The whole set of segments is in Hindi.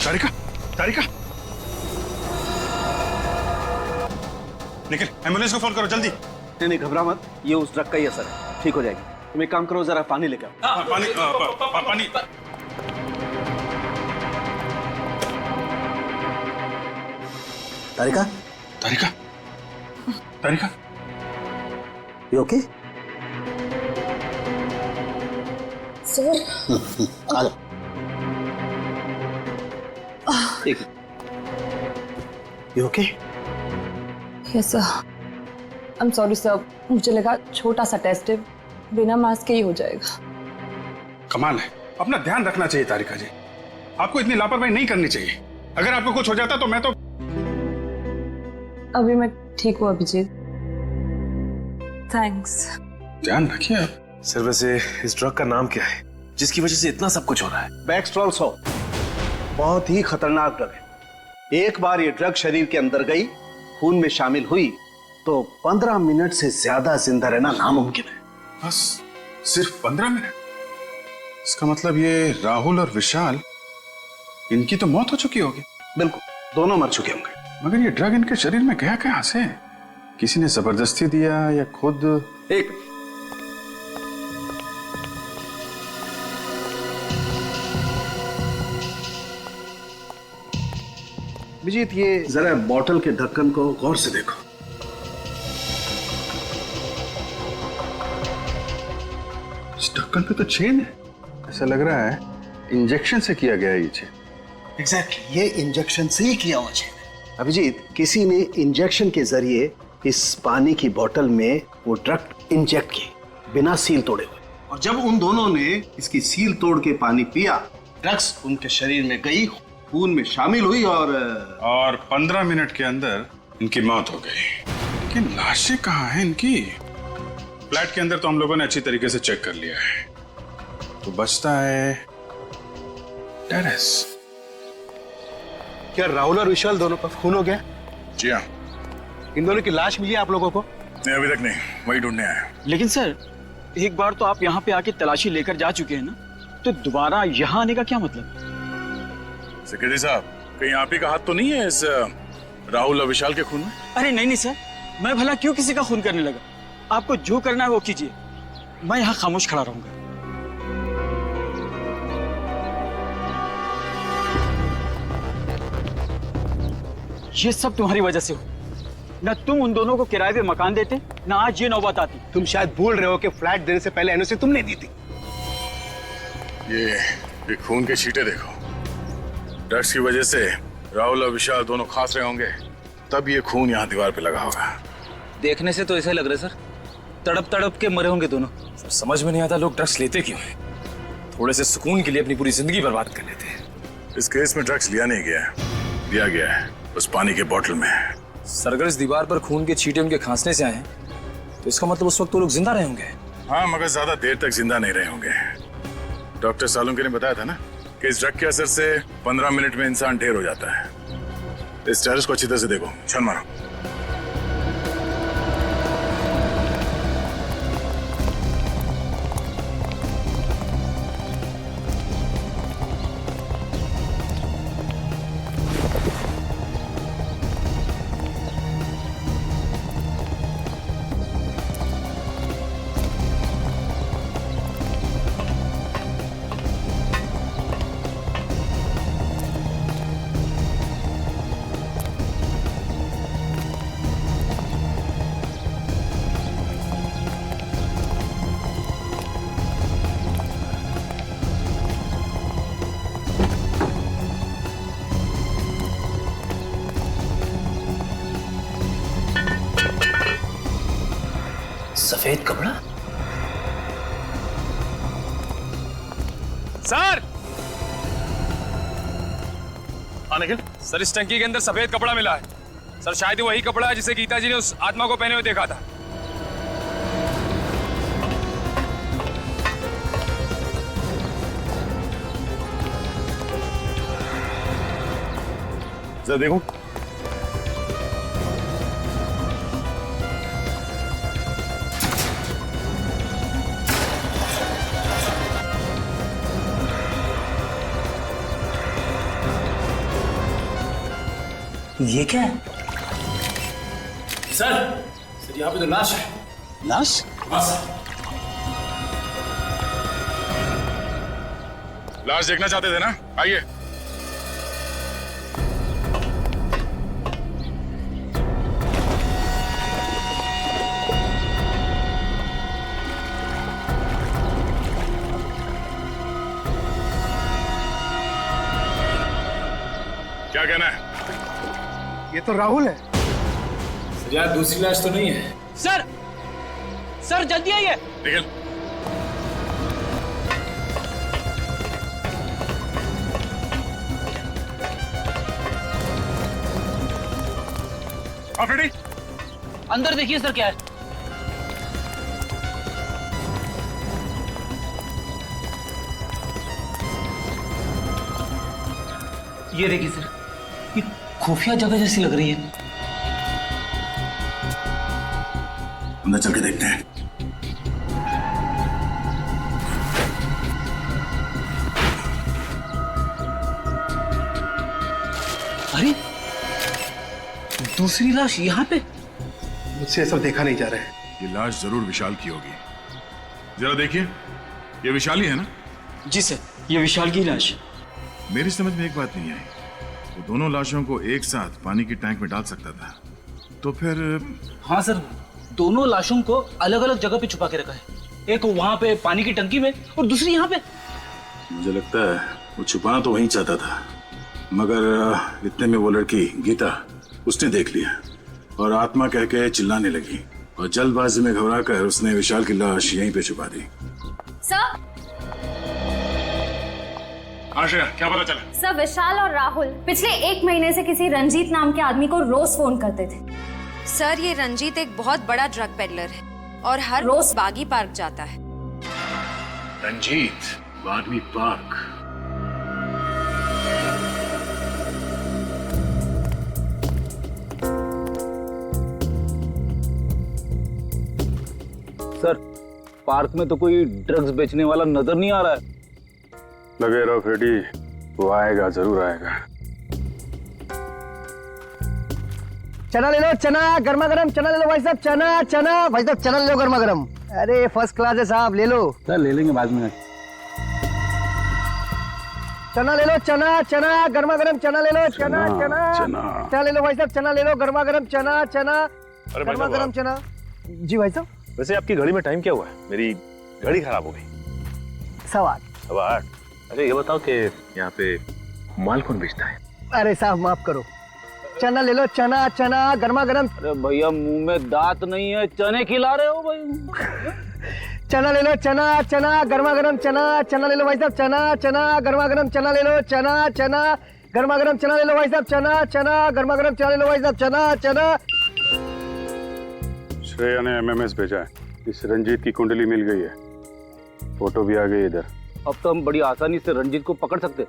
तारिका, तारिका, निखिल एम्बुलेंस को फोन करो जल्दी। नहीं नहीं घबरा मत, ये उस ड्रग का ही असर है, ठीक हो जाएगी। तुम एक काम करो, जरा पानी लेकर आओ। पानी पानी। तारिका, तारिका, तारिका, यू ओके? सर आ जाओ। एक you okay? Yes sir, I am sorry sir, मुझे लगा छोटा सा टेस्ट है, बिना मास्क के ही हो जाएगा। कमाल है, अपना ध्यान रखना चाहिए तारिका जी, आपको इतनी लापरवाही नहीं करनी चाहिए। अगर आपको कुछ हो जाता तो मैं तो। अभी मैं ठीक हूँ अभिजीत, थैंक्स। ध्यान रखिए आप। सर वैसे इस ड्रग का नाम क्या है जिसकी वजह से इतना सब कुछ हो रहा है? बैक्सट्रॉल 100 बहुत ही खतरनाक ड्रग है। एक बार ये ड्रग शरीर के अंदर गई, खून में शामिल हुई तो 15 मिनट से ज्यादा जिंदा रहना नामुमकिन है। बस सिर्फ 15 मिनट? इसका मतलब ये राहुल और विशाल, इनकी तो मौत हो चुकी होगी। बिल्कुल, दोनों मर चुके होंगे। मगर ये ड्रग इनके शरीर में गया कहां से? किसी ने जबरदस्ती दिया या खुद? एक अभिजीत, ये जरा बॉटल के ढक्कन को गौर से देखो। इस ढक्कन पे तो चेन है, ऐसा लग रहा है इंजेक्शन से किया गया ये चेन। एग्जैक्टली, ये इंजेक्शन से ही किया हुआ चेन है। अभिजीत, किसी ने इंजेक्शन के जरिए इस पानी की बोतल में वो ड्रग इंजेक्ट की, बिना सील तोड़े हुए। और जब उन दोनों ने इसकी सील तोड़ के पानी पिया, ड्रग्स उनके शरीर में गई, खून में शामिल हुई और 15 मिनट के अंदर इनकी मौत हो गई। लेकिन लाशें कहाँ हैं इनकी? फ्लैट के अंदर तो हम लोगों ने अच्छी तरीके से चेक कर लिया है, तो बचता है टेरेस। क्या राहुल और विशाल दोनों का खून हो गया? जी हाँ। इन दोनों की लाश मिली आप लोगों को? नहीं, अभी तक नहीं, वही ढूंढने आया। लेकिन सर, एक बार तो आप यहाँ पे आके तलाशी लेकर जा चुके हैं ना, तो दोबारा यहाँ आने का क्या मतलब? सेक्रेटरी साहब, कहीं आप ही का हाथ तो नहीं है इस राहुल और विशाल के खून में? अरे नहीं नहीं सर, मैं भला क्यों किसी का खून करने लगा? आपको जो करना है वो कीजिए, मैं यहाँ खामोश खड़ा रहूंगा। ये सब तुम्हारी वजह से हो। न तुम उन दोनों को किराए पे मकान देते, न आज ये नौबत आती। तुम शायद भूल रहे हो कि फ्लैट देने से पहले एनओसी तुमने दी थी। ये खून के छींटे देखो। ड्रग्स की वजह से राहुल और विशाल दोनों खास रहे होंगे, तब ये खून यहाँ दीवार पे लगा होगा। देखने से तो ऐसा लग रहा है सर, तड़प तड़प के मरे होंगे दोनों। सर समझ में नहीं आता लोग ड्रग्स लेते क्यों हैं? थोड़े से सुकून के लिए अपनी पूरी जिंदगी बर्बाद कर लेते हैं। इस केस में ड्रग्स लिया नहीं गया है, दिया गया है उस पानी के बोतल में। सर अगर इस दीवार पर खून के छींटे उनके खांसने से आए हैं, तो इसका मतलब उस वक्त वो लोग जिंदा रहे होंगे। हाँ, मगर ज्यादा देर तक जिंदा नहीं रहे होंगे। डॉक्टर सालुंके ने बताया था ना कि इस ड्रग के असर से 15 मिनट में इंसान ढेर हो जाता है। इस टेरेस को अच्छी तरह से देखो, छन मारो। सफेद कपड़ा? सर निखिल, सर इस टंकी के अंदर सफेद कपड़ा मिला है। सर शायद वही कपड़ा है जिसे गीता जी ने उस आत्मा को पहने हुए देखा था। जरा देखो। ये क्या है? सर यहाँ पे तो लाश है। लाश? हाँ सर। लाश देखना चाहते थे ना? आइए। क्या कहना है? ये तो राहुल है। सर यहाँ दूसरी लाश तो नहीं है। सर जल्दी आइए। निखिल, रेडी? अंदर देखिए सर क्या है। ये देखिए सर, ये खुफिया जगह जैसी लग रही है। अंदर चल के देखते हैं। अरे दूसरी लाश यहाँ पे। मुझसे ये सब देखा नहीं जा रहा है। ये लाश जरूर विशाल की होगी। जरा देखिए, ये विशाल ही है ना? जी सर, ये विशाल की लाश है। मेरी समझ में एक बात नहीं आई। वो दोनों लाशों को एक साथ पानी की टैंक में डाल सकता था, तो फिर हाँ सर, दोनों लाशों को अलग अलग जगह पे छुपा के रखा है। एक वहां पे पानी की टंकी में और दूसरी यहाँ पे। मुझे लगता है वो छुपाना तो वहीं चाहता था, मगर इतने में वो लड़की गीता उसने देख लिया और आत्मा कह के चिल्लाने लगी और जल्दबाजी में घबराकर उसने विशाल की लाश यहीं पे छुपा दी। सर आशा, क्या पता चला? सर, विशाल और राहुल पिछले 1 महीने से किसी रंजीत नाम के आदमी को रोज फोन करते थे। सर, ये रंजीत एक बहुत बड़ा ड्रग पेडलर है और हर रोज बागी पार्क जाता है। Ranjit Bagwe park? Sir, park में तो कोई ड्रग्स बेचने वाला नजर नहीं आ रहा है। लगे रहो फ्रेडी, वो आएगा, जरूर आएगा। चना ले लो, चना गर्मा गर्म चना ले लो भाई साहब। चना भाई साहब, चना ले लो गर्मा गर्म। अरे फर्स्ट क्लास है साहब, ले लो। सर ले लेंगे बाद में। चना ले लो, चना गर्मा गर्म चना ले लो। चना ले लो भाई साहब, चना ले लो गर्मा गर्म। चना गर्मा गर्म चना। जी भाई साहब। वैसे आपकी घड़ी में टाइम क्या हुआ है? मेरी घड़ी खराब हो गई। 8:15। अच्छा ये बताओ कि यहाँ पे माल कौन बेचता है? अरे साहब माफ करो। चना ले लो, चना गर्मा गर्म। अरे भैया मुंह में दांत नहीं है, चने खिला रहे हो भाई। चना ले लो, चना गर्मा गर्म। चना ले लो भाई साहब। चना गर्मा गर्म चना ले लो। चना गर्मा गर्म चना ले लो भाई साहब। चना गर्मा गर्म चना ले लो भाई साहब। चना। श्रेया ने एमएमएस भेजा है। इस रंजीत की कुंडली मिल गई है, फोटो भी आ गई इधर। अब तो हम बड़ी आसानी से रंजीत को पकड़ सकते।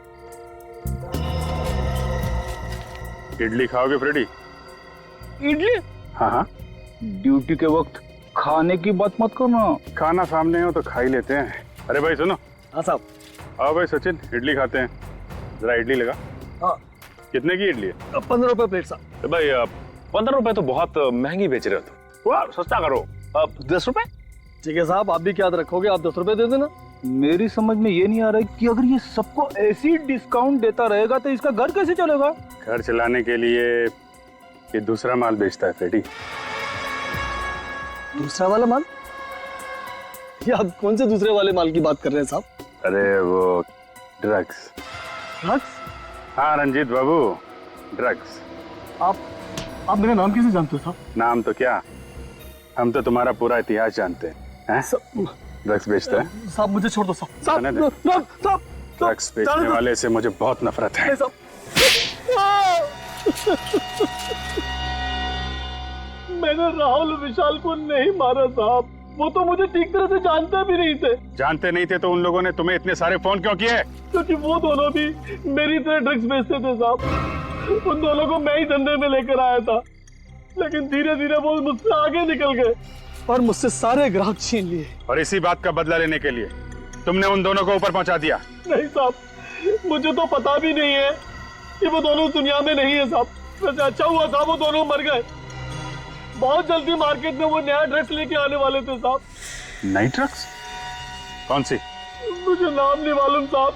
इडली खाओगे फ्रेडी? इडली? हाँ। ड्यूटी के वक्त खाने की बात मत करना। खाना सामने हो तो खा ही लेते हैं। अरे भाई सुनो। हाँ साहब। आओ भाई सचिन, इडली खाते हैं। जरा इडली लगा। हाँ। कितने की इडली है? 15 रुपए प्लेट साहब। भाई 15 रुपए तो बहुत महंगी बेच रहे हो। सस्ता करो। 10 रुपए? ठीक है साहब, आप भी क्या याद रखोगे, आप 10 रुपए दे देना। मेरी समझ में ये नहीं आ रहा है कि अगर ये सबको ऐसी डिस्काउंट देता रहेगा तो इसका घर कैसे चलेगा? घर चलाने के लिए ये दूसरा माल बेचता है फ्रेडी। दूसरा वाला माल? ये आप कौन से दूसरे वाले माल की बात कर रहे हैं साहब? अरे वो ड्रग्स। ड्रग्स? हाँ रंजीत बाबू, ड्रग्स। आप मेरा नाम कैसे जानते हो साहब? नाम तो क्या, हम तो तुम्हारा पूरा इतिहास जानते हैं। ड्रग्स बेचता है? साहब मुझे छोड़ दो साहब। ड्रग्स बेचने वाले से मुझे बहुत नफरत है। मैंने राहुल विशाल को नहीं मारा साहब, वो तो मुझे ठीक तरह से जानते भी नहीं थे। जानते नहीं थे तो उन लोगों ने तुम्हें इतने सारे फोन क्यों किए? क्योंकि वो दोनों भी मेरी तरह ड्रग्स बेचते थे साहब। उन दोनों को मैं ही धंधे में लेकर आया था, लेकिन धीरे धीरे वो मुझसे आगे निकल गए और मुझसे सारे ग्राहक छीन लिए। और इसी बात का बदला लेने के लिए तुमने उन दोनों को ऊपर पहुंचा दिया? नहीं साहब, मुझे तो पता भी नहीं है कि वो दोनों दुनिया में नहीं है साहब। वैसे अच्छा हुआ साहब वो दोनों मर गए। बहुत जल्दी मार्केट में वो नया ड्रग्स लेके आने वाले थे साहब। नई ड्रग्स? कौन सी? मुझे नाम नहीं मालूम साहब,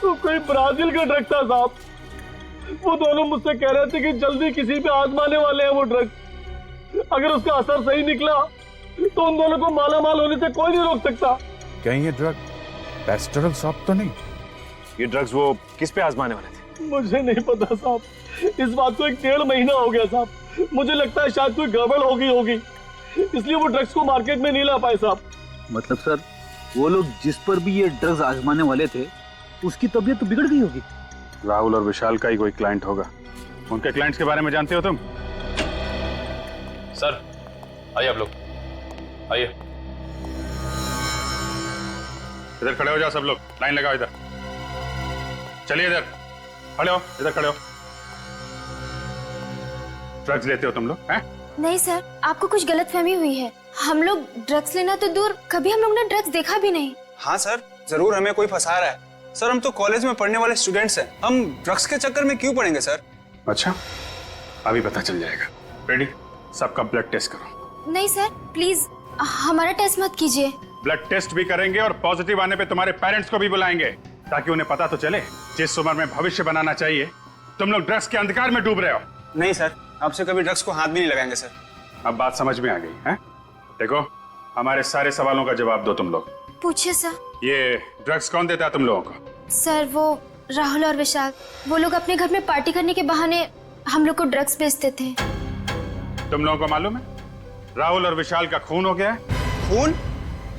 तो कोई ब्राजील का ड्रग था साहब। वो दोनों मुझसे कह रहे थे कि जल्दी किसी पे आजमाने वाले हैं वो ड्रग। अगर उसका असर सही निकला तो उन दोनों को मालामाल होने से कोई नहीं रोक सकता। कहीं ये ड्रग पेस्टरल सॉप तो नहीं? ये ड्रग्स वो किस पे आजमाने वाले थे? मुझे नहीं पता साहब, इस बात को 1.5 महीना हो गया साहब। मुझे लगता है शायद कोई गड़बड़ होगी, इसलिए वो ड्रग्स को मार्केट में नहीं ला पाए साहब। मतलब सर वो लोग जिस पर भी ये ड्रग्स आजमाने वाले थे उसकी तबीयत तो बिगड़ गई होगी। राहुल और विशाल का ही कोई क्लाइंट होगा। उनके क्लाइंट्स के बारे में जानते हो तुम? सर आइए आप लोग, आइए। इधर खड़े हो जाओ सब लोग, लाइन लगाओ इधर। चलिए इधर खड़े हो, इधर खड़े हो। ड्रग्स लेते हो तुम लोग हैं? नहीं सर, आपको कुछ गलतफहमी हुई है। हम लोग ड्रग्स लेना तो दूर, कभी हम लोग ने ड्रग्स देखा भी नहीं। हाँ सर, जरूर हमें कोई फंसा रहा है। सर हम तो कॉलेज में पढ़ने वाले स्टूडेंट्स हैं, हम ड्रग्स के चक्कर में क्यों पड़ेंगे सर? अच्छा, अभी पता चल जाएगा। रेडी? सबका ब्लड टेस्ट करो। नहीं सर प्लीज, हमारा टेस्ट मत कीजिए। ब्लड टेस्ट भी करेंगे और पॉजिटिव आने पे तुम्हारे पेरेंट्स को भी बुलाएंगे, ताकि उन्हें पता तो चले जिस उम्र में भविष्य बनाना चाहिए तुम लोग ड्रग्स के अंधकार में डूब रहे हो। नहीं सर, आपसे कभी ड्रग्स को हाथ भी नहीं लगाएंगे सर। अब बात समझ में आ गई है? देखो, हमारे सारे सवालों का जवाब दो तुम लोग। पूछिए सर। ये ड्रग्स कौन देता है तुम लोगों को? सर वो राहुल और विशाल, वो लोग अपने घर में पार्टी करने के बहाने हम लोग को ड्रग्स बेचते थे। तुम लोगों को मालूम है राहुल और विशाल का खून हो गया है? खून?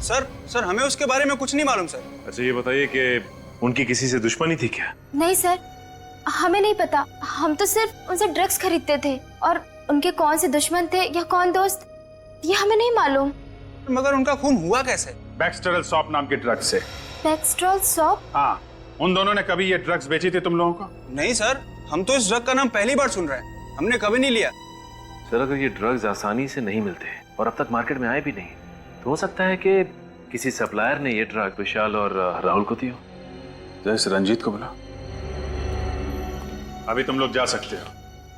सर हमें उसके बारे में कुछ नहीं मालूम सर। अच्छा ये बताइए कि उनकी किसी से दुश्मनी थी क्या? नहीं सर, हमें नहीं पता। हम तो सिर्फ उनसे ड्रग्स खरीदते थे, और उनके कौन से दुश्मन थे या कौन दोस्त, ये हमें नहीं मालूम। मगर उनका खून हुआ कैसे? बैक्सटेरल सॉप नाम के ड्रग्स से। बैक्सटेरल सॉप? हाँ, उन दोनों ने कभी ये ड्रग्स बेची थी तुम लोगों को? नहीं सर, हम तो इस ड्रग का नाम पहली बार सुन रहे हैं, हमने कभी नहीं लिया। सर अगर ये ड्रग्स आसानी से नहीं मिलते और अब तक मार्केट में आए भी नहीं, तो हो सकता है कि किसी सप्लायर ने ये ड्रग विशाल और राहुल को दिया। जैसे रंजीत को बुला। अभी तुम लोग जा सकते हो,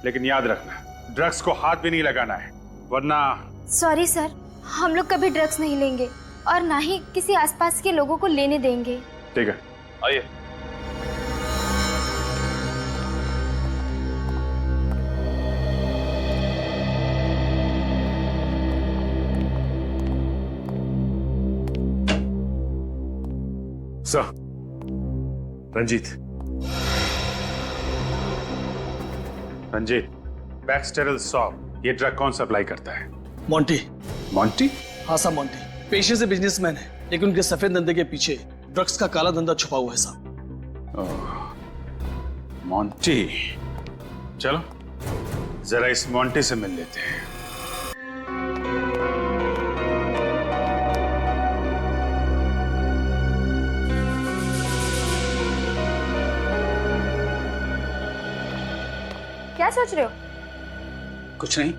लेकिन याद रखना ड्रग्स को हाथ भी नहीं लगाना है, वरना। सॉरी सर, हम लोग कभी ड्रग्स नहीं लेंगे और ना ही किसी आसपास के लोगों को लेने देंगे। ठीक है, आइए। सर, रंजीत। रंजीत, बैक्सटेरल सॉप ये ड्रग कौन सप्लाई करता है? मोंटी। मोंटी? हाँ साहब, मोंटी पेशे से बिजनेसमैन है, लेकिन उनके सफेद धंधे के पीछे ड्रग्स का काला धंधा छुपा हुआ है साहब। मोंटी, चलो जरा इस मोंटी से मिल लेते हैं। क्या सोच रहे हो? कुछ नहीं।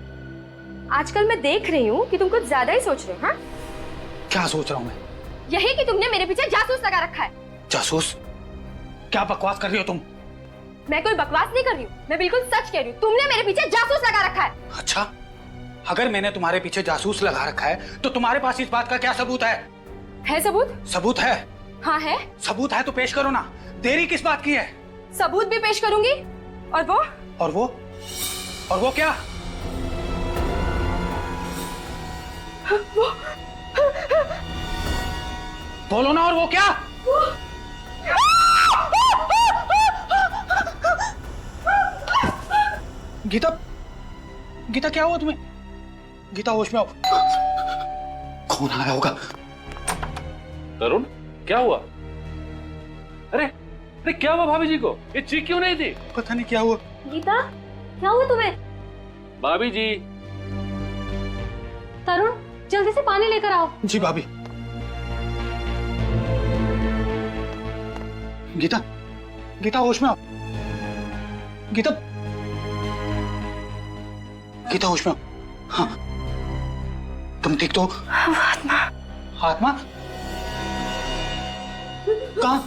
आजकल मैं देख रही हूँ कि तुम कुछ ज्यादा ही सोच रहे हो। हाँ, क्या सोच रहा हूँ मैं? यही कि तुमने मेरे पीछे जासूस लगा रखा है। जासूस? क्या बकवास कर रही हो तुम? मैं कोई बकवास नहीं कर रही हूँ, मैं बिल्कुल सच कह रही हूँ। तुमने मेरे पीछे जासूस लगा रखा है। अच्छा, अगर मैंने तुम्हारे पीछे जासूस लगा रखा है तो तुम्हारे पास इस बात का क्या सबूत है? है सबूत? सबूत है? हाँ है। सबूत है तो पेश करो ना, देरी किस बात की है? सबूत भी पेश करूंगी। और वो? और वो? और वो क्या? वो बोलो ना, और वो क्या? गीता, गीता क्या हुआ तुम्हें? गीता होश में आओ। कौन आया होगा? तरुण, क्या हुआ? अरे क्या हुआ भाभी जी को? ये चीख क्यों नहीं थी? पता नहीं क्या हुआ। गीता, क्या हुआ तुम्हें? भाभी जी। तरुण, जल्दी से पानी लेकर आओ। जी भाभी। गीता, गीता होश में आओ। गीता, गीता होश में आओ। हाँ, तुम ठीक तो? आत्मा। आत्मा? कहाँ?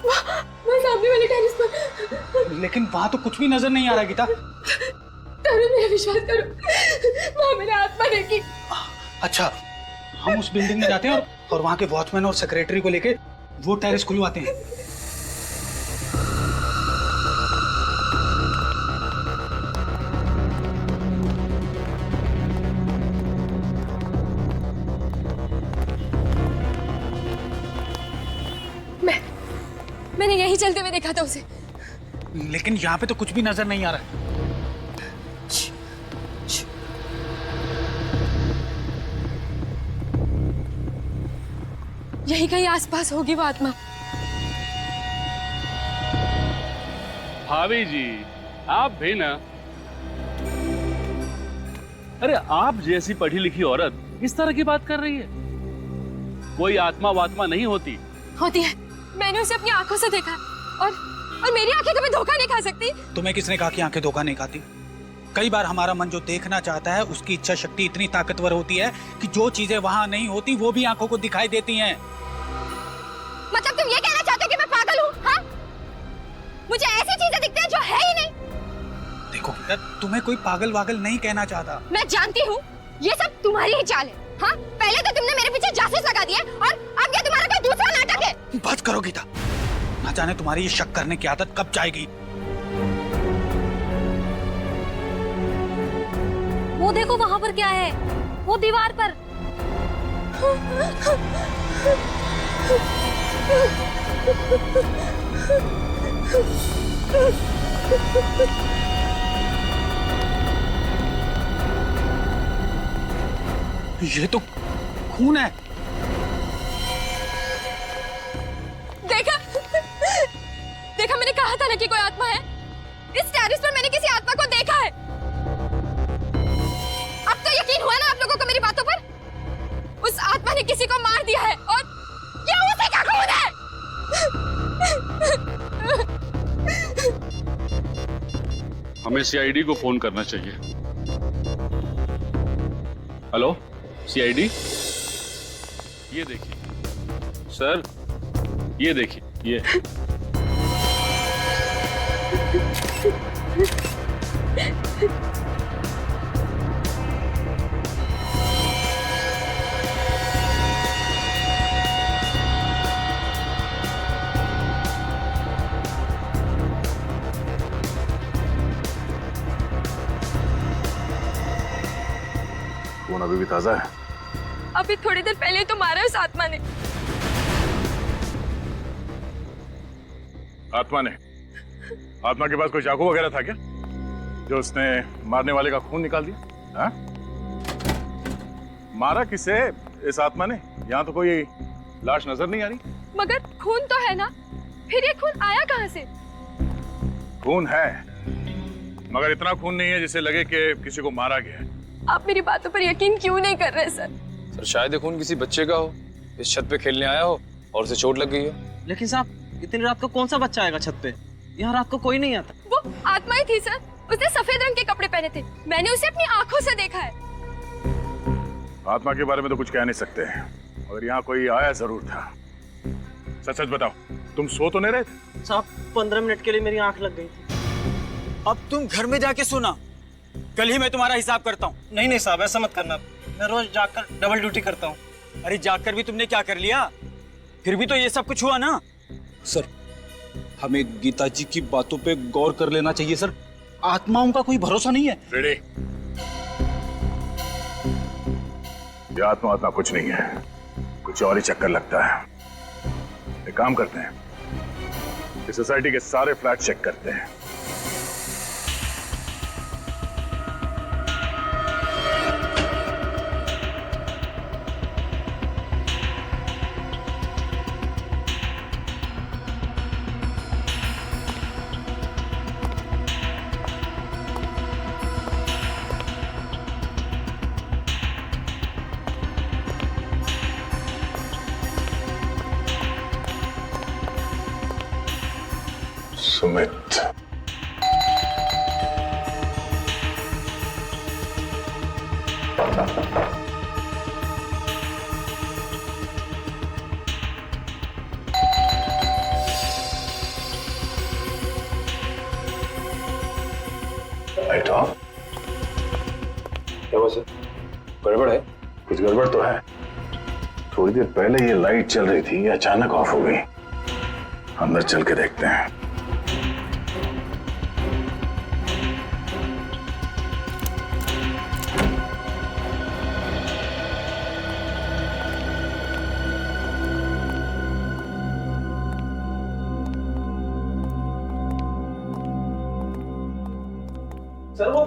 वहाँ सामने वाले टेरेस पर। लेकिन वहां तो कुछ भी नजर नहीं आ रहा गीता। तरुण मेरा विश्वास करो, वहाँ मैंने आत्मा देखी। अच्छा, हम उस बिल्डिंग में जाते हैं और वहां के वॉचमैन और सेक्रेटरी को लेके वो टेरेस खुलवाते हैं। मैंने यही चलते हुए देखा था उसे। लेकिन यहाँ पे तो कुछ भी नजर नहीं आ रहा है। यही कहीं आसपास होगी वो आत्मा। भाभी जी, आप भी ना। अरे आप जैसी पढ़ी लिखी औरत इस तरह की बात कर रही है। कोई आत्मा वात्मा नहीं होती। होती है, मैंने उसे अपनी आंखों से देखा और मेरी आंखें कभी धोखा नहीं खा सकती। तुम्हें किसने कहा कि आंखें धोखा नहीं खाती? कई बार हमारा मन जो देखना चाहता है उसकी इच्छा शक्ति इतनी ताकतवर होती है कि जो चीजें वहां नहीं होती वो भी आंखों को दिखाई देती हैं। मतलब तुम ये कहना चाहते हो कि मैं पागल हूँ? हाँ? मुझे ऐसी चीजें दिखती हैं जो है ही नहीं। देखो, तुम्हें कोई पागल वागल नहीं कहना चाहता। मैं जानती हूँ ये सब तुम्हारी ही चाल है। हाँ? पहले तो तुमने मेरे पीछे जासूस लगा दिया और अब क्या तुम्हारा कोई दूसरा नाटक है? बस करो गीता, ना जाने तुम्हारी ये शक करने की आदत कब जाएगी। वो देखो वहाँ पर क्या है, वो दीवार पर। ये तो खून है। देखा देखा, मैंने कहा था ना कि कोई आत्मा है। इस टेरेस पर मैंने किसी आत्मा को देखा है। अब तो यकीन हुआ ना आप लोगों को मेरी बातों पर? उस आत्मा ने किसी को मार दिया है और ये उसी का खून है। हमें सीआईडी को फोन करना चाहिए। हेलो सीआईडी, ये देखिए सर, ये देखिए ये। खून अभी भी ताजा है। अभी थोड़ी देर पहले तो मारा उस आत्मा ने। आत्मा ने? आत्मा के पास कोई चाकू वगैरह था क्या जो उसने मारने वाले का खून निकाल दिया? हा? मारा किसे इस आत्मा ने? यहाँ तो कोई लाश नजर नहीं आ रही। मगर खून तो है ना, फिर ये खून आया कहाँ से? खून है, मगर इतना खून नहीं है जिससे लगे कि किसी को मारा गया है। आप मेरी बातों पर यकीन क्यों नहीं कर रहे सर? सर शायद ये खून किसी बच्चे का हो, इस छत पे खेलने आया हो और उसे चोट लग गई हो। लेकिन साहब, इतनी रात को कौन सा बच्चा आएगा छत पे? यहाँ रात को कोई नहीं आता। वो आत्मा ही थी सर, उसने सफेद रंग के कपड़े पहने थे। मैंने उसे अपनी आंखों से देखा है। आत्मा के बारे में तो कुछ कह नहीं सकते, और यहाँ कोई आया जरूर था। सच सच बताओ, तुम सो तो नहीं रहे थे? साहब 15 मिनट के लिए मेरी आंख लग गई थी। अब तुम घर में जाके सोना, कल ही मैं तुम्हारा हिसाब करता हूँ। नहीं नहीं साहब, ऐसा मत करना। मैं रोज जाकर डबल ड्यूटी करता हूँ। अरे जाकर भी तुमने क्या कर लिया? फिर भी तो ये सब कुछ हुआ ना। सर, हमें गीता जी की बातों पे गौर कर लेना चाहिए सर। आत्माओं का कोई भरोसा नहीं है। रेडी? ये आत्मा आत्मा कुछ नहीं है, कुछ और ही चक्कर लगता है। एक काम करते हैं, इस सोसाइटी के सारे फ्लैट चेक करते हैं। सुमित, क्या हुआ सर? गड़बड़ है? कुछ गड़बड़ तो है। थोड़ी देर पहले ये लाइट चल रही थी, ये अचानक ऑफ हो गई। अंदर चल के देखते हैं। सर वो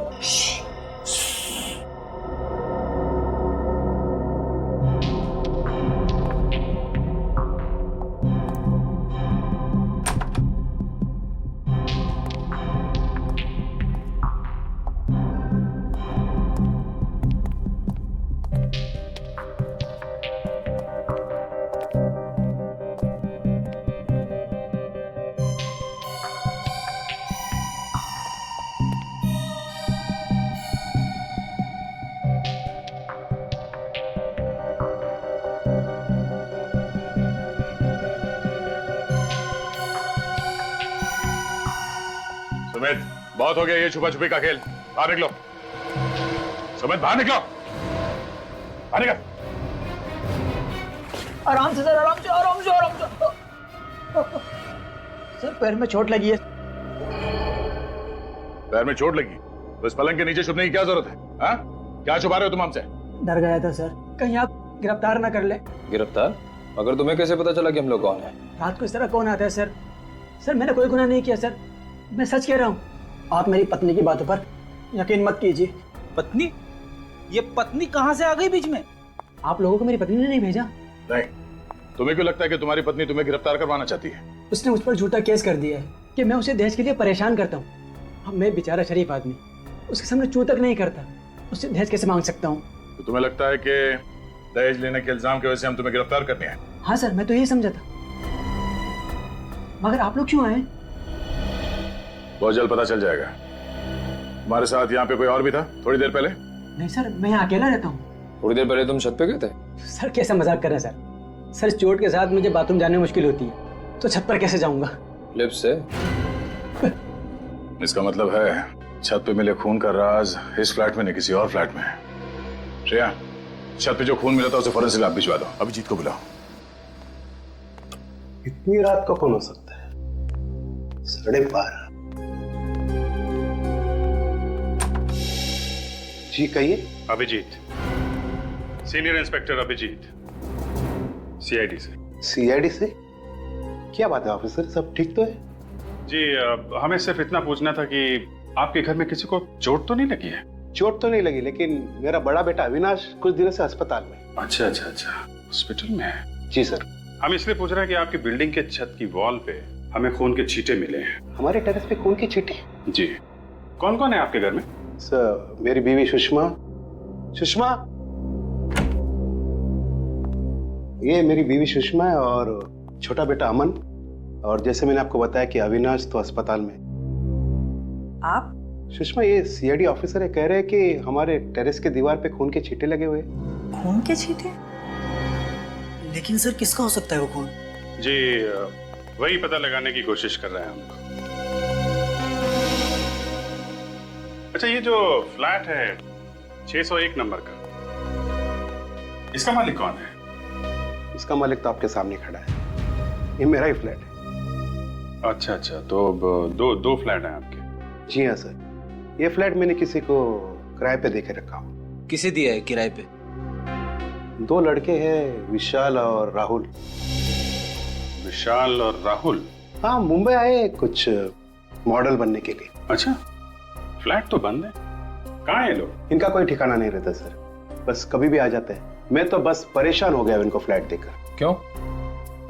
सुमित, बहुत हो गया ये छुपा छुपी का खेल। बाहर निकलो। सुमित, बाहर निकलो। बाहर निकल। आराम से सर, आराम से, आराम से, आराम से। सर पैर में चोट लगी है। पैर में चोट लगी तो इस पलंग के नीचे छुपने की क्या जरूरत है? हाँ? क्या छुपा रहे हो तुम हमसे? डर गया था सर, कहीं आप गिरफ्तार ना कर ले। गिरफ्तार? मगर तुम्हें कैसे पता चला कि हम लोग कौन है? रात को इस तरह कौन आता है सर? सर मैंने कोई गुनाह नहीं किया सर, मैं सच कह रहा हूँ। आप मेरी पत्नी की बातों पर यकीन मत कीजिए। पत्नी? ये पत्नी कहाँ से आ गई बीच में? आप लोगों को मेरी पत्नी ने नहीं भेजा। नहीं, तुम्हें क्यों लगता है कि तुम्हारी पत्नी तुम्हें गिरफ्तार करवाना चाहती है? उसने मुझ पर झूठा केस कर दिया है कि मैं उसे दहेज के लिए परेशान करता हूँ। अब मैं बेचारा शरीफ आदमी उसके सामने चू तक नहीं करता, उससे दहेज कैसे मांग सकता हूँ? तो तुम्हें लगता है कि दहेज लेने के इल्जाम की वजह से हम तुम्हें गिरफ्तार करने आए? हाँ सर, मैं तो यही समझा था। मगर आप लोग क्यों आए? बहुत जल्द पता चल जाएगा। हमारे साथ यहाँ पे कोई और भी था थोड़ी देर पहले? नहीं सर, मैं यहाँ अकेला रहता हूँ। थोड़ी देर पहले तुम छत पे गए थे? सर कैसा मजाक कर रहे हैं सर? सर चोट के साथ मुझे बाथरूम जाने में मुश्किल होती है, तो छत पर कैसे जाऊंगा? लिफ्ट से? इसका मतलब है छत पे मिले खून का राज इस फ्लैट में नहीं किसी और फ्लैट में है। श्रेया, छत पे जो खून मिला था उसे फॉरेंसिक लैब भिजवा दो। अभिजीत को बुलाओ। इतनी रात को कौन हो सकता है? 12:30। जी कहिए। Abhijit, senior inspector Abhijit, CID से। सीआईडी से? क्या बात है ऑफिसर, सब ठीक तो है? जी, हमें सिर्फ इतना पूछना था कि आपके घर में किसी को चोट तो नहीं लगी है? चोट तो नहीं लगी, लेकिन मेरा बड़ा बेटा अविनाश कुछ दिनों से अस्पताल में। अच्छा अच्छा अच्छा, हॉस्पिटल में है? जी सर। हम इसलिए पूछ रहे हैं कि आपकी बिल्डिंग के छत की वॉल पे हमें खून के छींटे मिले हैं। हमारे टेरेस पे खून की छींटे? जी। कौन कौन है आपके घर में? सर मेरी बीवी सुषमा। सुषमा, ये मेरी बीवी सुषमा है और छोटा बेटा अमन, और जैसे मैंने आपको बताया कि अविनाश तो अस्पताल में। आप? सुषमा, ये सीआईडी ऑफिसर है, कह रहे हैं कि हमारे टेरेस के दीवार पे खून के छींटे लगे हुए। खून के छींटे? लेकिन सर किसका हो सकता है वो खून? जी, वही पता लगाने की कोशिश कर रहे हैं हम लोग। अच्छा, ये जो फ्लैट है 601 नंबर का, इसका मालिक कौन है? इसका मालिक तो आपके सामने खड़ा है, ये मेरा ही फ्लैट है। अच्छा अच्छा, तो दो फ्लैट हैं आपके? जी हाँ सर, ये फ्लैट मैंने किसी को किराए पे देके रखा हूँ। किसे दिया है किराए पे? 2 लड़के हैं, विशाल और राहुल। विशाल और राहुल? हाँ, मुंबई आए कुछ मॉडल बनने के लिए। अच्छा, फ्लैट तो बंद है, कहाँ है लोग? इनका कोई ठिकाना नहीं रहता सर, बस कभी भी आ जाते हैं। मैं तो बस परेशान हो गया इनको फ्लैट देखकर। क्यों?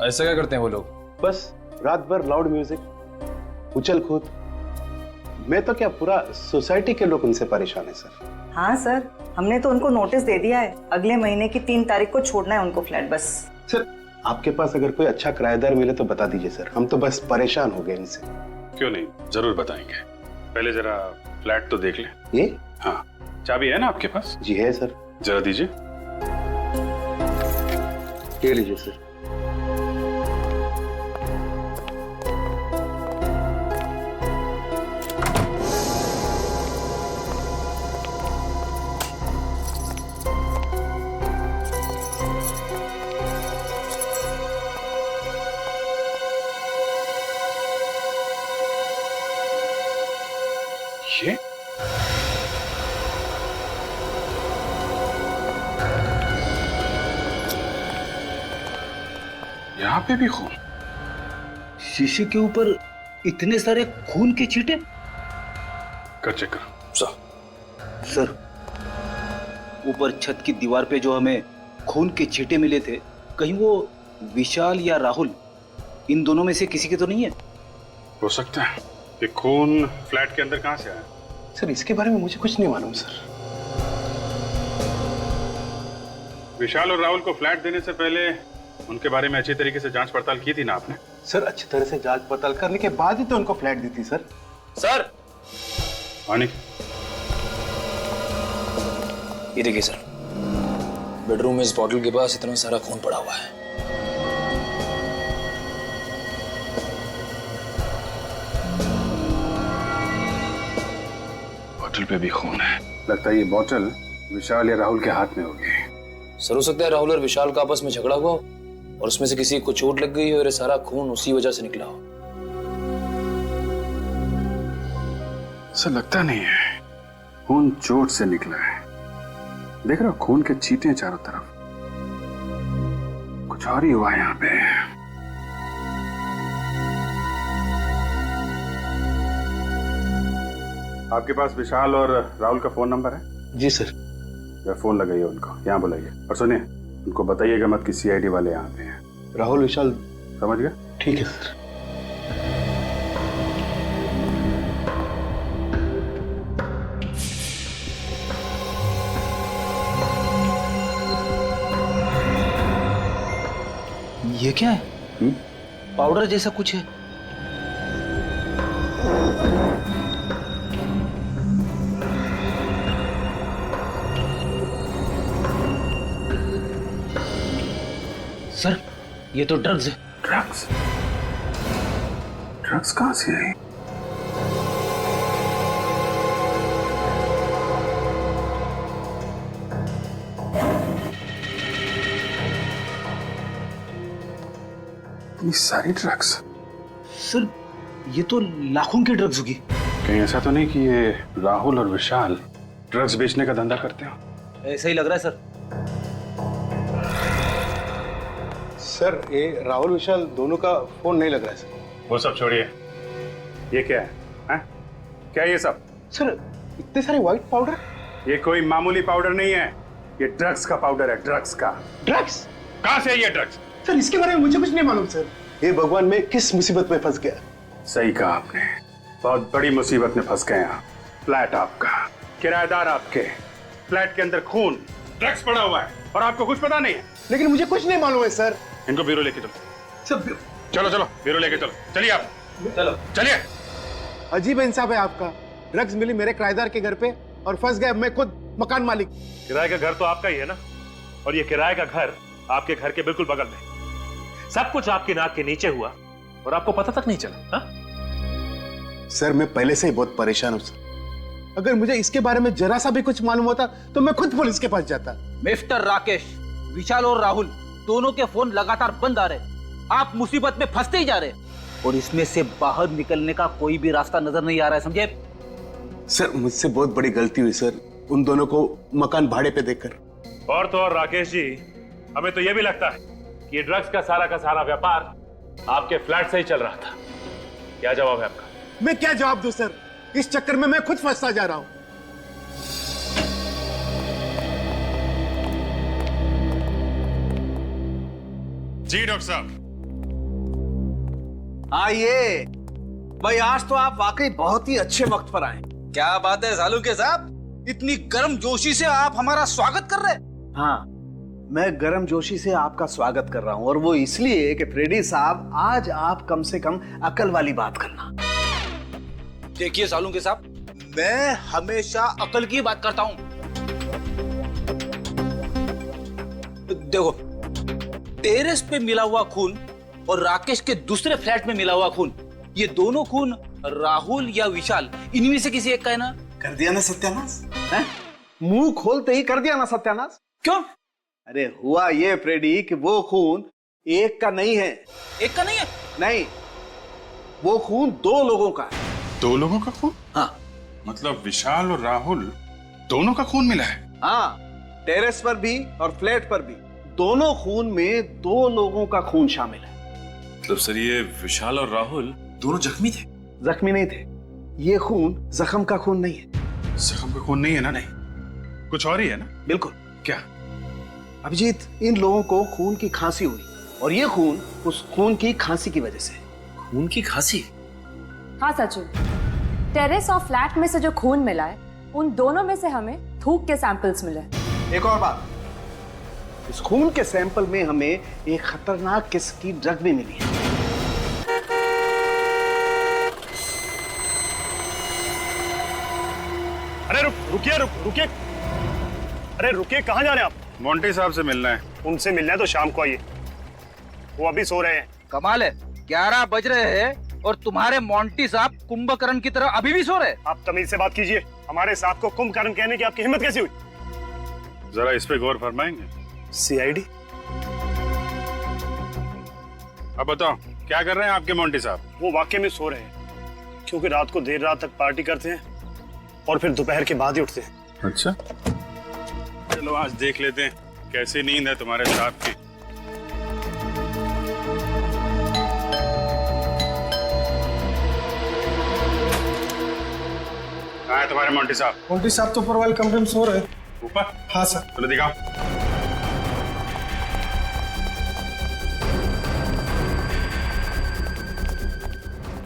ऐसा क्या करते हैं वो लोग? बस रात भर लाउड म्यूजिक, उछल कूद। मैं तो क्या, पूरा सोसाइटी के लोग उनसे परेशान है सर। हाँ सर, हमने तो उनको नोटिस दे दिया है, अगले महीने की 3 तारीख को छोड़ना है उनको फ्लैट। बस सर, आपके पास अगर कोई अच्छा किराएदार मिले तो बता दीजिए सर, हम तो बस परेशान हो गए इनसे। क्यों नहीं, जरूर बताएंगे। पहले जरा फ्लैट तो देख लें। ये? हाँ, चाबी है ना आपके पास? जी है सर। जरा दीजिए। ले लीजिए सर। यहाँ पे भी खून? शीशे के ऊपर इतने सारे खून के छींटे। कर चेक करो। सर, ऊपर छत की दीवार पे जो हमें खून के छींटे मिले थे, कहीं वो विशाल या राहुल, इन दोनों में से किसी के तो नहीं है? हो सकता है। ये खून फ्लैट के अंदर कहाँ से आया? सर इसके बारे में मुझे कुछ नहीं मालूम सर। विशाल और राहुल को फ्लैट देने से पहले उनके बारे में अच्छी तरीके से जांच पड़ताल की थी ना आपने? सर अच्छी तरह से जांच पड़ताल करने के बाद ही तो उनको फ्लैट दी थी सर। सर, मानिक, ये देखिए सर, बेडरूम में इस बॉटल के पास इतना सारा खून पड़ा हुआ है। बॉटल पे भी खून है। लगता है ये बॉटल विशाल या राहुल के हाथ में होगी। सर, हो सकता है राहुल और विशाल का आपस में झगड़ा हुआ हो और उसमें से किसी को चोट लग गई हो और ये सारा खून उसी वजह से निकला हो। ऐसा लगता नहीं है, खून चोट से निकला है। देख रहा खून के छींटे चारों तरफ। कुछ और ही हुआ है यहाँ पे। आपके पास विशाल और राहुल का फोन नंबर है? जी सर। फोन लगाइए उनको, यहाँ बुलाइए। और सुनिए, उनको बताइएगा मत कि सीआईडी वाले यहाँ पे हैं। राहुल विशाल। समझ गए? ठीक है सर। ये क्या है? पाउडर जैसा कुछ है। सर, ये तो ड्रग्स है। ड्रग्स? ड्रग्स कहां से आई? इतनी सारी ड्रग्स? सर, ये तो लाखों की ड्रग्स होगी। कहीं ऐसा तो नहीं कि ये राहुल और विशाल ड्रग्स बेचने का धंधा करते हो? ऐसा ही लग रहा है सर। सर, ये राहुल विशाल दोनों का फोन नहीं लग रहा है सर। वो सब छोड़िए, ये क्या है? हैं? क्या है ये सब? सर, इतने सारे व्हाइट पाउडर? ये कोई मामूली पाउडर नहीं है, ये ड्रग्स का पाउडर है। ड्रग्स का। ड्रग्स? कहां से है ये ड्रग्स? सर इसके बारे में मुझे कुछ नहीं मालूम सर। ये भगवान, मैं किस मुसीबत में फंस गया। सही कहा आपने, बहुत बड़ी मुसीबत में फंस गए आप। फ्लैट आपका, किराएदार आपके, फ्लैट के अंदर खून, ड्रग्स पड़ा हुआ है और आपको कुछ पता नहीं है। लेकिन मुझे कुछ नहीं मालूम है सर। इनको ब्यूरो लेके चलो। सब चलो चलो, ब्यूरो लेके चलो। चलिए आप, चलो चलिए। अजीब इंसाफ है आपका। ड्रग्स मिली मेरे किराएदार के घर पे और फंस गया मैं खुद मकान मालिक। किराए का घर तो आपका ही है ना, और ये किराए का घर आपके घर के बिल्कुल बगल में। सब कुछ आपकी नाक के नीचे हुआ और आपको पता तक नहीं चला। हा? सर, मैं पहले से ही बहुत परेशान हूं सर। अगर मुझे इसके बारे में जरा सा भी कुछ मालूम होता तो मैं खुद पुलिस के पास जाता। मिस्टर राकेश, विशाल और राहुल दोनों के फोन लगातार बंद आ रहे। आप मुसीबत में फंसते ही जा रहे और इसमें से बाहर निकलने का कोई भी रास्ता नजर नहीं आ रहा है, समझे? सर, मुझसे बहुत बड़ी गलती हुई सर, उन दोनों को मकान भाड़े पे देकर। और तो और राकेश जी, हमें तो यह भी लगता है कि ये ड्रग्स का सारा व्यापार आपके फ्लैट से ही चल रहा था। क्या जवाब है आपका? मैं क्या जवाब दूं सर, इस चक्कर में मैं खुद फंसता जा रहा हूं। जी डॉक्टर साहब। आइए भाई, आज तो आप वाकई बहुत ही अच्छे वक्त पर आए। क्या बात है सालू के साहब, इतनी गर्म जोशी से आप हमारा स्वागत कर रहे हैं। हाँ, मैं गर्म जोशी से आपका स्वागत कर रहा हूं, और वो इसलिए कि फ्रेडी साहब, आज आप कम से कम अकल वाली बात करना। देखिए सालू के साहब, मैं हमेशा अकल की बात करता हूं। देखो, टेरेस पे मिला हुआ खून और राकेश के दूसरे फ्लैट में मिला हुआ खून, ये दोनों खून राहुल या विशाल, इनमें से किसी एक का है ना? कर दिया ना सत्यानाश? मुंह खोलते ही कर दिया ना सत्यानाश? क्यों? अरे हुआ ये फ्रेडी कि वो खून एक का नहीं है। एक का नहीं है? नहीं, वो खून दो लोगों का है। दो लोगों का खून? हाँ। मतलब विशाल और राहुल दोनों का खून मिला है? हाँ, टेरेस पर भी और फ्लैट पर भी, दोनों खून में दो लोगों का खून शामिल है। मतलब सर ये विशाल और राहुल दोनों जख्मी थे? जख्मी नहीं थे, ये खून जख्म का खून नहीं है। जख्म का खून नहीं है ना? नहीं, कुछ और ही है ना? बिल्कुल। क्या? अभिजीत, इन लोगों को खून की खांसी हुई और ये खून उस खून की खांसी की वजह से। खून की खांसी? हाँ सचिन, टेरेस और फ्लैट में से जो खून मिला है उन दोनों में से हमें थूक के सैंपल्स मिले। एक और बात, इस खून के सैंपल में हमें एक खतरनाक किस्म की ड्रग भी मिली है। अरे रुकिए। अरे रुकिए, कहाँ जा रहे हैं आप? मोंटी साहब से मिलना है। उनसे मिलना है तो शाम को आइए, वो अभी सो रहे हैं। कमाल है, 11 बज रहे हैं और तुम्हारे मोंटी साहब कुंभकर्ण की तरह अभी भी सो रहे? आप तमीज से बात कीजिए, हमारे साहब को कुंभकर्ण कहने की आपकी हिम्मत कैसी हुई? जरा इस पे गौर फरमाएंगे? सीआईडी? अब बताओ क्या कर रहे हैं आपके मोंटी साहब? वो वाकई में सो रहे हैं, क्योंकि रात को देर रात तक पार्टी करते हैं और फिर दोपहर के बाद ही उठते हैं। अच्छा, चलो आज देख लेते हैं कैसी नींद है तुम्हारे साहब की। कहाँ है तुम्हारे मोंटी साहब? मोंटी साहब तो ऊपर वाले कमरे में सो रहे हैं। ऊपर? हाँ सर। चलो दिखाओ।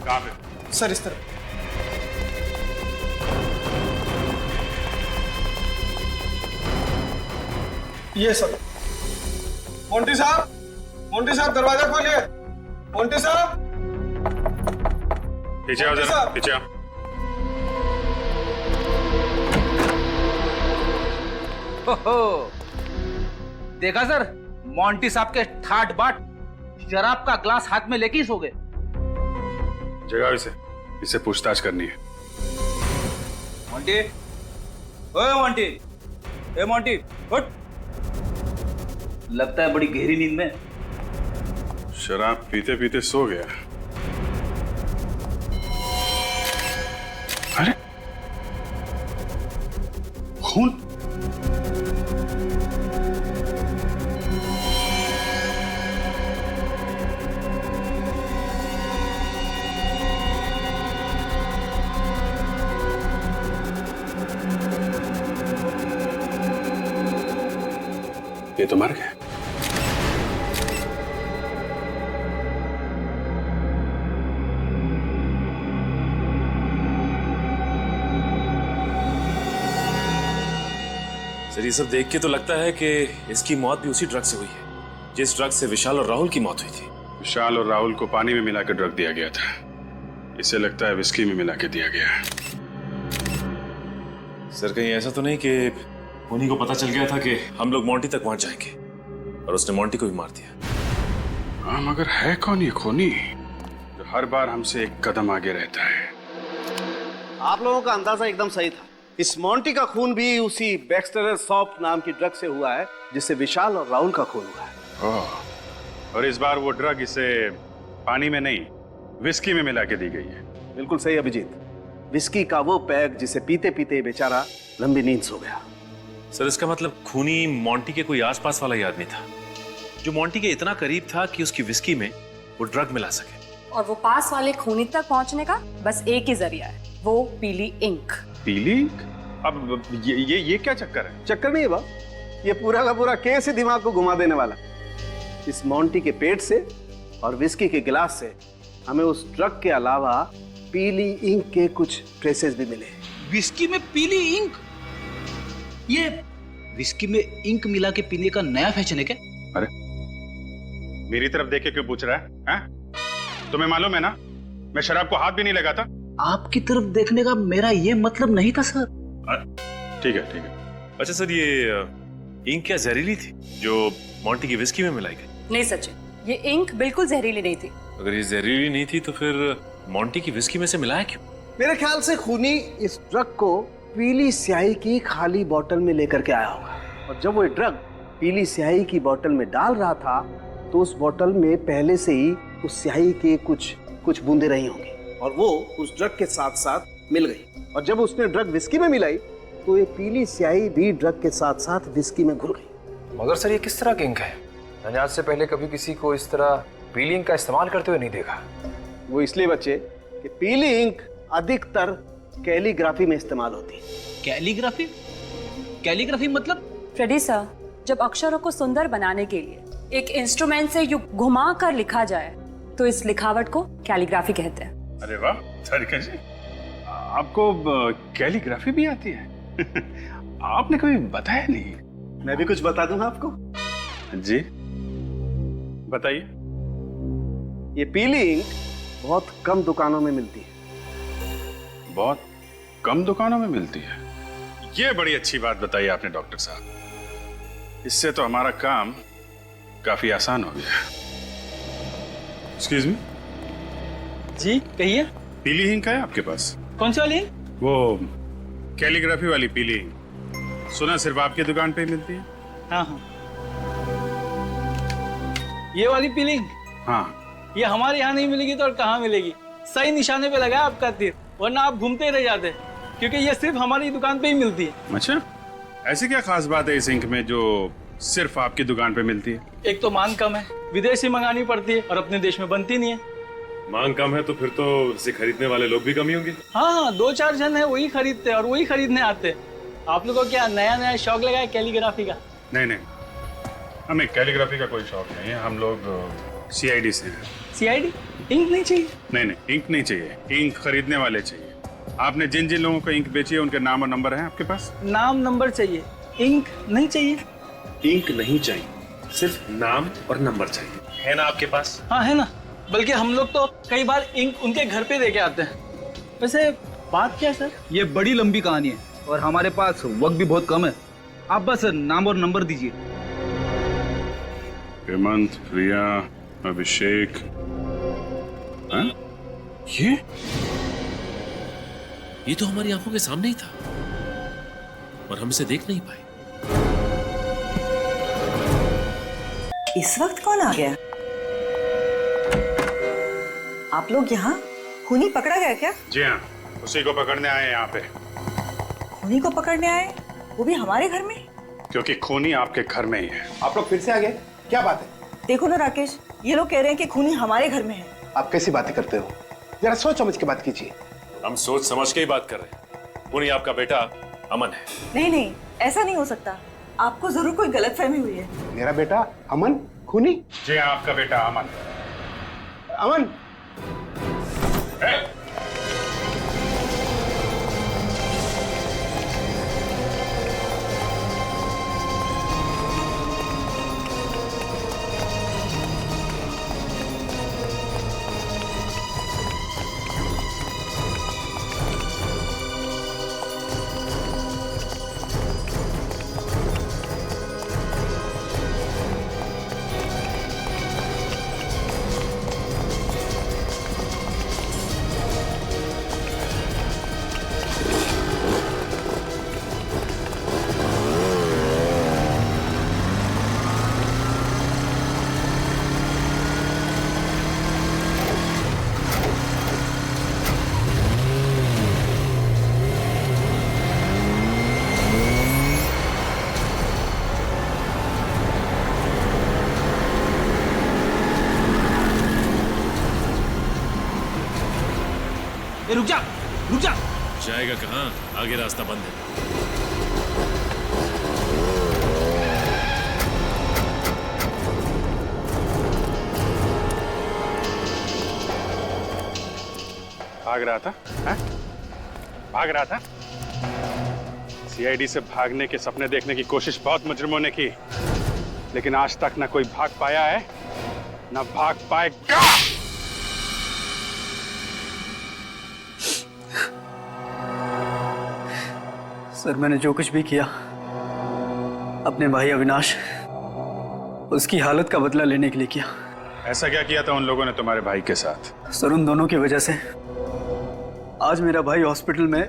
कहाँ पे? सर इस तरह। ये सर। मोंटी साहब दरवाजा खोलिए। मोंटी साहब, पीछे आओ जरा, पीछे आओ। देखा सर, मोंटी साहब के ठाट बाट शराब का ग्लास हाथ में लेके ही सो गए। जगाओ इसे, इसे पूछताछ करनी है। मोंटी, ओए मोंटी, ए मोंटी, उठ। लगता है बड़ी गहरी नींद में। शराब पीते पीते सो गया। अरे खून! ये तो मर गए। सर ये सब देख के तो लगता है कि इसकी मौत भी उसी ड्रग से हुई है जिस ड्रग से विशाल और राहुल की मौत हुई थी। विशाल और राहुल को पानी में मिला के ड्रग दिया गया था। इसे लगता है विस्की में मिला के दिया गया है। सर कहीं ऐसा तो नहीं कि उन्हीं को पता चल गया था कि हम लोग मोंटी तक पहुंच जाएंगे और उसने मोंटी को भी मार दिया? हाँ, मगर है कौन ये खूनी जो हर बार हमसे एक कदम आगे रहता है? आप लोगों का अंदाजा एकदम सही था। इस मोंटी का खून भी उसी बैक्सटर सॉफ्ट नाम की ड्रग से हुआ है जिससे विशाल और राहुल का खून हुआ है। ओह, और इस बार वो ड्रग इसे पानी में नहीं विस्की में मिला के दी गई है। बिल्कुल सही अभिजीत, विस्की का वो पैक जिसे पीते पीते बेचारा लंबी नींद सो गया। सर इसका मतलब खूनी मोंटी के कोई आसपास वाला ही आदमी था जो मोंटी के इतना करीब था कि उसकी विस्की में वो ड्रग मिला सके। और वो पास वाले खूनी तक पहुंचने का बस एक ही जरिया है, वो पीली इंक। पीली इंक? अब ये क्या चक्कर है? चक्कर नहीं है बाप, ये पूरा का पूरा केस ही दिमाग को घुमा देने वाला। इस मोंटी के पेट से और विस्की के गिलास से हमें उस ड्रग के अलावा पीली इंक के कुछ ट्रेसेस भी मिले। विस्की में पीली इंक? ये विस्की में इंक मिला के पीने का नया फैशन है क्या? अरे मेरी तरफ देख के क्यों पूछ रहा है? हैं? तुम्हें मालूम है ना मैं शराब को हाथ भी नहीं लगाता। आपकी तरफ देखने का मेरा ये मतलब नहीं था सर। ठीक है ठीक है। अच्छा सर ये इंक क्या जहरीली थी जो मोंटी की विस्की में मिलाई गई? नहीं सचिन, ये इंक बिल्कुल जहरीली नहीं थी। अगर ये जहरीली नहीं थी तो फिर मोंटी की विस्की में से मिलाया क्यों? मेरे ख्याल से खूनी इस ड्रग को पीली स्याही की खाली बोतल में लेकर के आया होगा और जब वो ड्रग पीली स्याही की बोतल में डाल रहा था तो उस बोतल में पहले से ही उस स्याही के कुछ बूंदे रही होंगी और वो उस ड्रग के साथ साथ मिल गई और जब उसने ड्रग विस्की में मिलाई तो ये पीली स्याही भी ड्रग के साथ साथ विस्की में घुल गई। मगर सर ये किस तरह की इंक है? मैंने आज से पहले कभी किसी को इस तरह पीली इंक का इस्तेमाल करते हुए नहीं देखा। वो इसलिए बच्चे कि पीली इंक अधिकतर कैलीग्राफी में इस्तेमाल होती है। कैलीग्राफी? कैलीग्राफी मतलब? फ्रेडी सर, जब अक्षरों को सुंदर बनाने के लिए एक इंस्ट्रूमेंट से यूं घुमा कर लिखा जाए तो इस लिखावट को कैलीग्राफी कहते हैं। अरे वाह तारिका जी, आपको कैलीग्राफी भी आती है? आपने कभी बताया नहीं। मैं भी कुछ बता दूं आपको? जी बताइए। ये पीली इंक बहुत कम दुकानों में मिलती है। बहुत कम दुकानों में मिलती है? ये बड़ी अच्छी बात बताई आपने डॉक्टर साहब। इससे तो हमारा काम काफी आसान हो गया। Excuse me. जी कहिए। पीली इंक है आपके पास? कौन सी वाली? वो कैलीग्राफी वाली पीली इंक। सुना सिर्फ आपकी दुकान पे ही मिलती है? हाँ हाँ। ये वाली पीली इंक? हाँ। ये हमारे यहाँ नहीं मिलेगी तो और कहाँ मिलेगी? सही निशाने पे लगा आपका तीर, वरना आप घूमते ही रह जाते, क्योंकि ये सिर्फ हमारी दुकान पे ही मिलती है। अच्छा, ऐसी क्या खास बात है इस इंक में जो सिर्फ आपकी दुकान पे मिलती है? एक तो मांग कम है, विदेशी मंगानी पड़ती है और अपने देश में बनती नहीं है। मांग कम है तो फिर तो इसे खरीदने वाले लोग भी कम ही होंगे। हाँ, 2-4 जन है वही खरीदते हैं और वही खरीदने आते हैं। आप लोगों को क्या नया नया शौक लगा है कैलीग्राफी का? नहीं नहीं, हमें कैलीग्राफी का कोई शौक नहीं है। हम लोग CID से हैं। CID? इंक नहीं चाहिए? नहीं नहीं, इंक नहीं चाहिए, इंक खरीदने वाले चाहिए। आपने जिन जिन लोगों को इंक बेची है उनके नाम और नंबर हैं आपके पास? नाम नंबर चाहिए, इंक नहीं चाहिए। इंक नहीं चाहिए, सिर्फ नाम और नंबर चाहिए, है ना आपके पास? हाँ है ना, बल्कि हम लोग तो कई बार इंक उनके घर पे दे के आते हैं। वैसे बात क्या है सर? ये बड़ी लंबी कहानी है और हमारे पास वक्त भी बहुत कम है। आप बस नाम और नंबर दीजिए। हेमंत, प्रिया, अभिषेक। हाँ? ये तो हमारी आंखों के सामने ही था और हम इसे देख नहीं पाए। इस वक्त कौन आ गया? आप लोग यहाँ? खूनी पकड़ा गया क्या? जी हाँ, उसी को पकड़ने आए हैं यहाँ पे। खूनी को पकड़ने आए? वो भी हमारे घर में? क्योंकि खूनी आपके घर में ही है। आप लोग फिर से आ गए, क्या बात है? देखो ना राकेश, ये लोग कह रहे हैं कि खूनी हमारे घर में है। आप कैसी बातें करते हो? जरा सोच समझ के बात कीजिए। हम सोच समझ के ही बात कर रहे हैं। खूनी आपका बेटा अमन है। नहीं नहीं, ऐसा नहीं हो सकता। आपको जरूर कोई गलतफहमी हुई है। मेरा बेटा अमन खूनी? जी हाँ, आपका बेटा अमन। अमन! रुक जा, रुक जा। जाएगा कहाँ? आगे रास्ता बंद है। भाग रहा था? है? भाग रहा था? CID से भागने के सपने देखने की कोशिश बहुत मुजरिमों ने की, लेकिन आज तक ना कोई भाग पाया है ना भाग पाएगा। सर, मैंने जो कुछ भी किया अपने भाई अविनाश, उसकी हालत का बदला लेने के लिए किया। ऐसा क्या किया था उन लोगों ने तुम्हारे भाई के साथ? सर, उन दोनों की वजह से आज मेरा भाई हॉस्पिटल में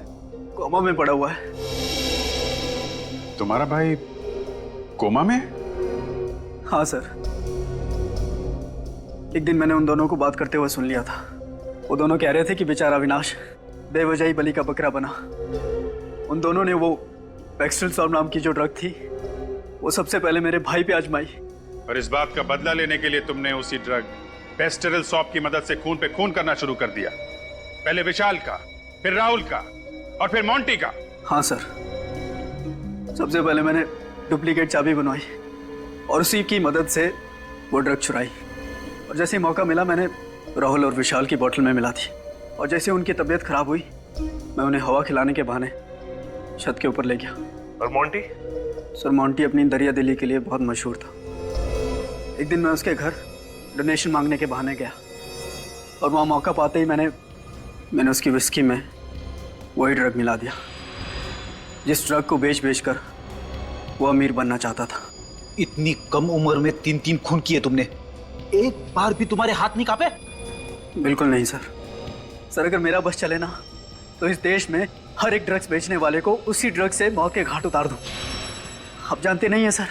कोमा में पड़ा हुआ है। तुम्हारा भाई कोमा में? हाँ सर, एक दिन मैंने उन दोनों को बात करते हुए सुन लिया था। वो दोनों कह रहे थे कि बेचारा अविनाश बेवजह ही बलि का बकरा बना। उन दोनों ने वो पैक्सटल सॉल्व नाम की जो ड्रग थी वो सबसे पहले मेरे भाई पे आजमाई। और इस बात का बदला लेने के लिए तुमने उसी ड्रग पेस्टरल सॉप की मदद से खून पे खून करना शुरू कर दिया। पहले विशाल का, फिर राहुल का और फिर मोंटी का। हाँ सर, सबसे पहले मैंने डुप्लीकेट चाबी बनवाई और उसी की मदद से वो ड्रग चुराई। और जैसे ही मौका मिला मैंने राहुल और विशाल की बोतल में मिला दी। और जैसे उनकी तबीयत खराब हुई मैं उन्हें हवा खिलाने के बहाने छत के ऊपर ले गया। और मोंटी? सर मोंटी अपनी दरिया दिली के लिए बहुत मशहूर था। एक दिन मैं उसके घर डोनेशन मांगने के बहाने गया और वहाँ मौका पाते ही मैंने उसकी विस्की में वही ड्रग मिला दिया जिस ड्रग को बेच कर वो अमीर बनना चाहता था। इतनी कम उम्र में 3 खून किए तुमने, एक बार भी तुम्हारे हाथ नहीं कांपे? बिल्कुल नहीं सर। सर अगर मेरा बस चले ना तो इस देश में हर एक ड्रग्स बेचने वाले को उसी ड्रग से मौत के घाट उतार दूं। आप जानते नहीं है सर,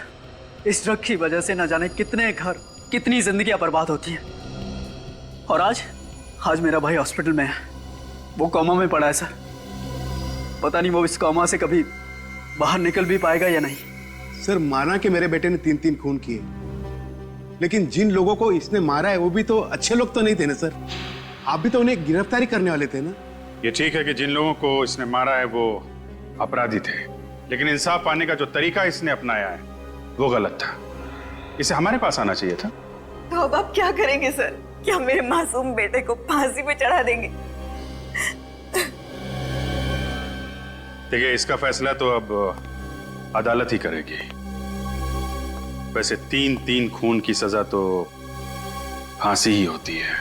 इस ड्रग की वजह से न जाने कितने घर, कितनी जिंदगियां बर्बाद होती हैं। और आज मेरा भाई हॉस्पिटल में है, वो कोमा में पड़ा है सर। पता नहीं वो इस कोमा से कभी बाहर निकल भी पाएगा या नहीं। सर माना कि मेरे बेटे ने 3 खून किए, लेकिन जिन लोगों को इसने मारा है वो भी तो अच्छे लोग तो नहीं थे ना सर। आप भी तो उन्हें गिरफ्तारी करने वाले थे ना। ये ठीक है कि जिन लोगों को इसने मारा है वो अपराधी थे, लेकिन इंसाफ पाने का जो तरीका इसने अपनाया है वो गलत था। इसे हमारे पास आना चाहिए था। तो अब आप क्या करेंगे सर? क्या मेरे मासूम बेटे को फांसी पे चढ़ा देंगे? देखिए, इसका फैसला तो अब अदालत ही करेगी। वैसे 3 खून की सजा तो फांसी ही होती है।